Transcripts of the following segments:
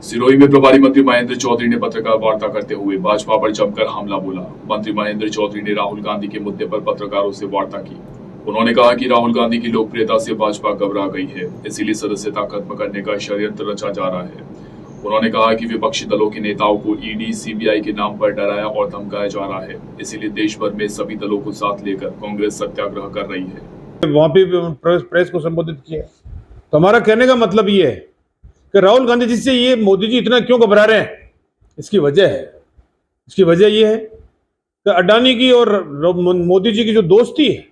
सिरोही में प्रभारी मंत्री महेंद्र चौधरी ने पत्रकार वार्ता करते हुए भाजपा पर जमकर हमला बोला। मंत्री महेंद्र चौधरी ने राहुल गांधी के मुद्दे पर पत्रकारों से वार्ता की। उन्होंने कहा कि राहुल गांधी की लोकप्रियता से भाजपा घबरा गई है, इसीलिए सदस्यता खत्म करने का षड्यंत्र रचा जा रहा है। उन्होंने कहा कि विपक्षी दलों के नेताओं को ईडी, सीबीआई के नाम पर डराया और धमकाया जा रहा है, इसीलिए देश भर में सभी दलों को साथ लेकर कांग्रेस सत्याग्रह कर रही है। वहां पे प्रेस को संबोधित किया। तो हमारा कहने का मतलब ये है कि राहुल गांधी जी से ये मोदी जी इतना क्यों घबरा रहे हैं। इसकी वजह ये है कि अडानी की और मोदी जी की जो दोस्ती है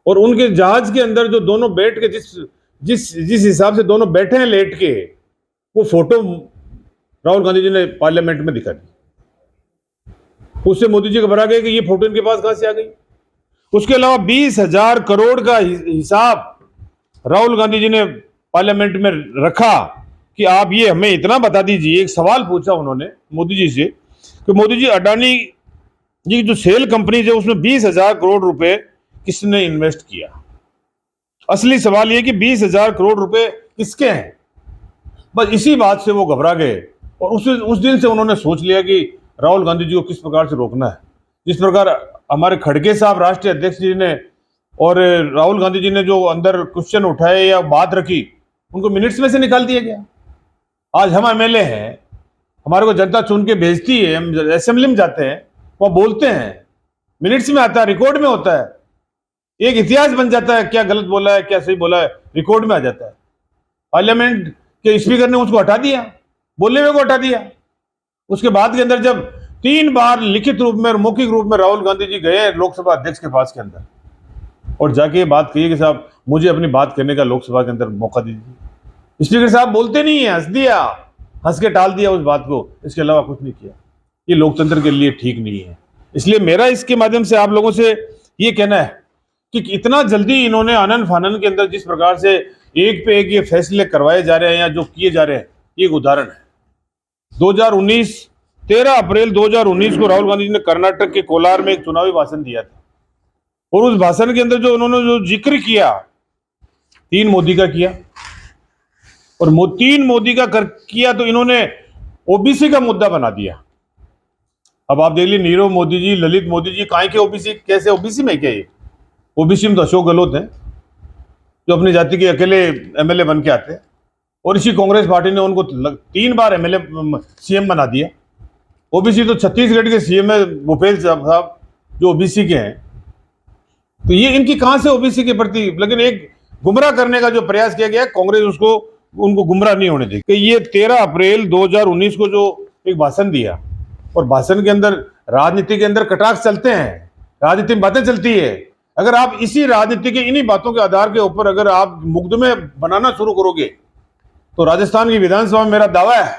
और उनके जहाज के अंदर जो दोनों बैठ के जिस हिसाब से दोनों बैठे हैं लेट के, वो फोटो राहुल गांधी जी ने पार्लियामेंट में दिखा दी। उससे मोदी जी घबरा गए कि ये फोटो इनके पास कहां से आ गई। उसके अलावा 20,000 करोड़ का हिसाब राहुल गांधी जी ने पार्लियामेंट में रखा कि आप ये हमें इतना बता दीजिए। एक सवाल पूछा उन्होंने मोदी जी से कि मोदी जी, अडानी जी की जो सेल कंपनी है उसमें 20,000 करोड़ रुपए किसने इन्वेस्ट किया। असली सवाल ये कि 20,000 करोड़ रुपए किसके हैं। बस इसी बात से वो घबरा गए और उस दिन से उन्होंने सोच लिया कि राहुल गांधी जी को किस प्रकार से रोकना है। जिस प्रकार हमारे खड़गे साहब राष्ट्रीय अध्यक्ष जी ने और राहुल गांधी जी ने जो अंदर क्वेश्चन उठाए या बात रखी, उनको मिनट्स में से निकाल दिया गया। आज हम एमएलए हैं, हमारे को जनता चुन के भेजती है, हम असेंबली में जाते हैं, वह बोलते हैं, मिनट्स में आता है, रिकॉर्ड में होता है, एक इतिहास बन जाता है, क्या गलत बोला है क्या सही बोला है रिकॉर्ड में आ जाता है। पार्लियामेंट के स्पीकर ने उसको हटा दिया, बोलने में को हटा दिया। उसके बाद के अंदर जब 3 बार लिखित रूप में और मौखिक रूप में राहुल गांधी जी गए लोकसभा अध्यक्ष के पास के अंदर और जाके बात कही कि साहब मुझे अपनी बात करने का लोकसभा के अंदर मौका दीजिए। स्पीकर साहब बोलते नहीं है, हंस दिया, हंस के टाल दिया उस बात को, इसके अलावा कुछ नहीं किया। ये लोकतंत्र के लिए ठीक नहीं है। इसलिए मेरा इसके माध्यम से आप लोगों से ये कहना है कि इतना जल्दी इन्होंने आनन फानन के अंदर जिस प्रकार से एक पे एक ये फैसले करवाए जा रहे हैं या जो किए जा रहे हैं, ये एक उदाहरण है। 13 अप्रैल 2019 को राहुल गांधी जी ने कर्नाटक के कोलार में एक चुनावी भाषण दिया था और उस भाषण के अंदर जो उन्होंने जो जिक्र किया 3 मोदी का किया और 3 मोदी का किया तो इन्होंने ओबीसी का मुद्दा बना दिया। अब आप देख लीजिए, नीरव मोदी जी, ललित मोदी जी, काहे के ओबीसी, कैसे ओबीसी में क्या ये ओबीसी में तो अशोक गहलोत हैं जो अपनी जाति के अकेले एमएलए बन के आते हैं और इसी कांग्रेस पार्टी ने उनको 3 बार एमएलए सीएम बना दिया। ओबीसी तो छत्तीसगढ़ के सीएम है भूपेश साहब जो ओबीसी के हैं। तो ये इनकी कहां से ओबीसी के प्रति, लेकिन एक गुमराह करने का जो प्रयास किया गया, कांग्रेस उनको गुमराह नहीं होने देगी। कि ये 13 अप्रैल 2019 को जो एक भाषण दिया और भाषण के अंदर राजनीति के अंदर कटाक्ष चलते हैं, राजनीति में बातें चलती है। अगर आप इसी राजनीति के इन्हीं बातों के आधार के ऊपर अगर आप मुकदमे बनाना शुरू करोगे तो राजस्थान की विधानसभा में मेरा दावा है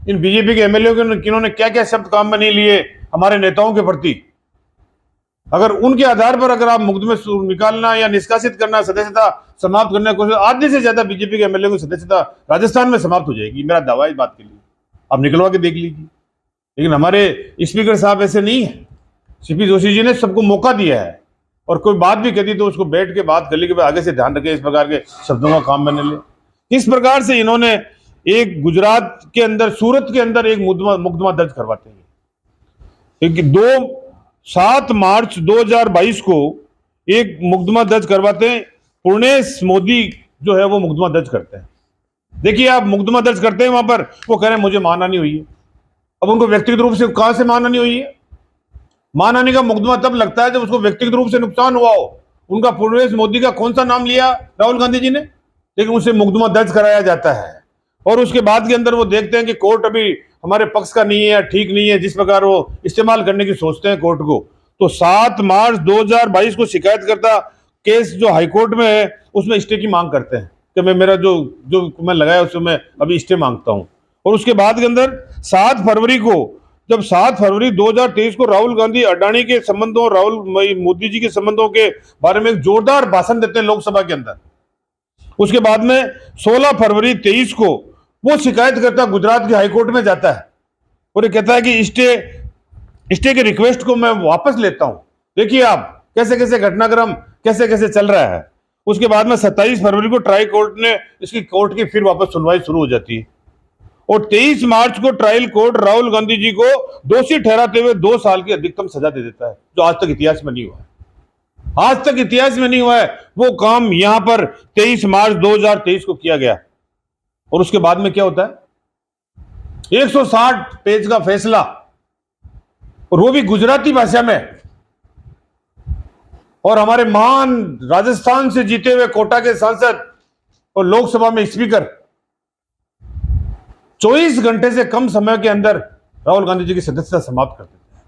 इन बीजेपी के एमएलए किन्होंने क्या क्या शब्द काम में नहीं लिए हमारे नेताओं के प्रति, अगर उनके आधार पर अगर आप मुकदमे निकालना या निष्कासित करना, सदस्यता समाप्त करने की कोशिश, आधे से ज्यादा बीजेपी के एमएलए की सदस्यता राजस्थान में समाप्त हो जाएगी। मेरा दावा इस बात के लिए, आप निकलवा के देख लीजिए। लेकिन हमारे स्पीकर साहब ऐसे नहीं है। सीपी जोशी जी ने सबको मौका दिया है और कोई बात भी कहती तो उसको बैठ के बात कर ली कि भाई आगे से ध्यान रखें, इस प्रकार के शब्दों का काम बने ले। किस प्रकार से इन्होंने एक गुजरात के अंदर, सूरत के अंदर एक मुकदमा दर्ज करवाते हैं। 7 मार्च 2022 को एक मुकदमा दर्ज करवाते हैं। पूर्णेश मोदी जो है वो मुकदमा दर्ज करते हैं। देखिए, आप मुकदमा दर्ज करते हैं, वहां पर वो कह रहे हैं मुझे मानहानि हुई है। अब उनको व्यक्तिगत रूप से कहां से मानहानि हुई है? मानहानि का मुकदमा तब लगता है जब उसको व्यक्तिगत रूप से नुकसान हुआ हो। उनका पूर्णेश मोदी का कौन सा नाम लिया राहुल गांधी जी ने, लेकिन उसे मुकदमा दर्ज कराया जाता है। और उसके बाद के अंदर वो देखते हैं कि कोर्ट अभी हमारे पक्ष का नहीं है या ठीक नहीं है, जिस प्रकार वो इस्तेमाल करने की सोचते हैं कोर्ट को। तो 7 मार्च 2022 को शिकायतकर्ता केस जो हाईकोर्ट में है उसमें स्टे की मांग करते हैं कि मेरा जो मैं लगाया उसमें मैं अभी स्टे मांगता हूं। और उसके बाद के अंदर 7 फरवरी को, जब 7 फरवरी 2023 को राहुल गांधी अडानी के संबंधों, राहुल मोदी जी के संबंधों के बारे में एक जोरदार भाषण देते हैं लोकसभा के अंदर। उसके बाद में 16 फरवरी 23 को वो शिकायतकर्ता गुजरात के हाईकोर्ट में जाता है और ये कहता है कि स्टे के रिक्वेस्ट को मैं वापस लेता हूं। देखिए आप कैसे कैसे घटनाक्रम कैसे कैसे चल रहा है। उसके बाद में 27 फरवरी को ट्राई कोर्ट ने इसकी कोर्ट की फिर वापस सुनवाई शुरू हो जाती है। और 23 मार्च को ट्रायल कोर्ट राहुल गांधी जी को दोषी ठहराते हुए 2 साल की अधिकतम सजा दे देता है, जो आज तक इतिहास में नहीं हुआ है। आज तक इतिहास में नहीं हुआ है। वो काम यहां पर 23 मार्च 2023 को किया गया और उसके बाद में क्या होता है, 160 पेज का फैसला, और वो भी गुजराती भाषा में, और हमारे महान राजस्थान से जीते हुए कोटा के सांसद और लोकसभा में स्पीकर 24 घंटे से कम समय के अंदर राहुल गांधी जी की सदस्यता समाप्त कर देते हैं।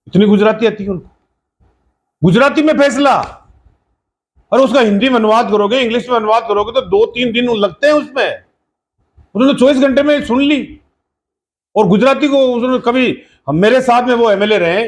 इतनी गुजराती आती है उनको, गुजराती में फैसला, और उसका हिंदी में अनुवाद करोगे, इंग्लिश में अनुवाद करोगे तो 2-3 दिन लगते हैं उसमें। उन्होंने 24 घंटे में सुन ली। और गुजराती को उन्होंने कभी, मेरे साथ में वो एमएलए रहे